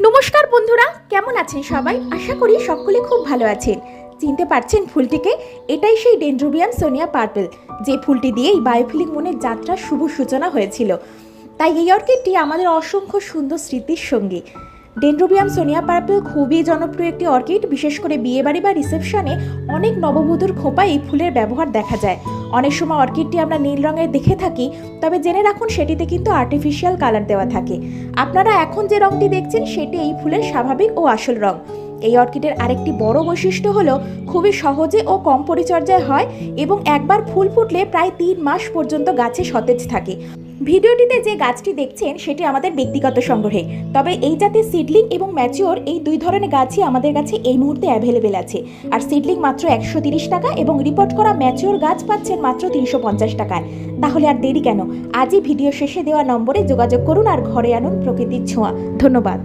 নমস্কার বন্ধুরা, কেমন আছেন সবাই? আশা করি সকলে খুব ভালো আছেন। চিনতে পারছেন ফুলটিকে? এটাই সেই ডেনড্রোবিয়াম সোনিয়া পার্পল, যে ফুলটি দিয়েই বায়োফিলিক মনের যাত্রার শুভ সূচনা হয়েছিল। তাই এই অর্কিডটি আমাদের অসংখ্য সুন্দর স্মৃতির সঙ্গী। ডেনড্রোবিয়াম সোনিয়া পার্পল খুবই জনপ্রিয় একটি অর্কিড। বিশেষ করে বিয়েবাড়ি বা রিসেপশনে অনেক নববধূর খোঁপায় এই ফুলের ব্যবহার দেখা যায়। অনেক সময় অর্কিডটি আমরা নীল রঙের দেখে থাকি, তবে জেনে রাখুন সেটিতে কিন্তু আর্টিফিশিয়াল কালার দেওয়া থাকে। আপনারা এখন যে রঙটি দেখছেন সেটি এই ফুলের স্বাভাবিক ও আসল রং। এই অর্কিডের আরেকটি বড় বৈশিষ্ট্য হলো খুবই সহজে ও কম পরিচর্যায় হয় এবং একবার ফুল ফুটলে প্রায় 3 মাস পর্যন্ত গাছে সতেজ থাকে। ভিডিওটিতে যে গাছটি দেখছেন সেটি আমাদের ব্যক্তিগত সংগ্রহে, তবে এই জাতের সিডলিং এবং ম্যাচিওর এই দুই ধরনের গাছই আমাদের কাছে এই মুহূর্তে অ্যাভেলেবেল আছে। আর সিডলিং মাত্র 130 টাকা এবং রিপোর্ট করা ম্যাচিওর গাছ পাচ্ছেন মাত্র 350 টাকায়। তাহলে আর দেরি কেন? আজই ভিডিও শেষে দেওয়া নম্বরে যোগাযোগ করুন আর ঘরে আনুন প্রকৃতির ছোঁয়া। ধন্যবাদ।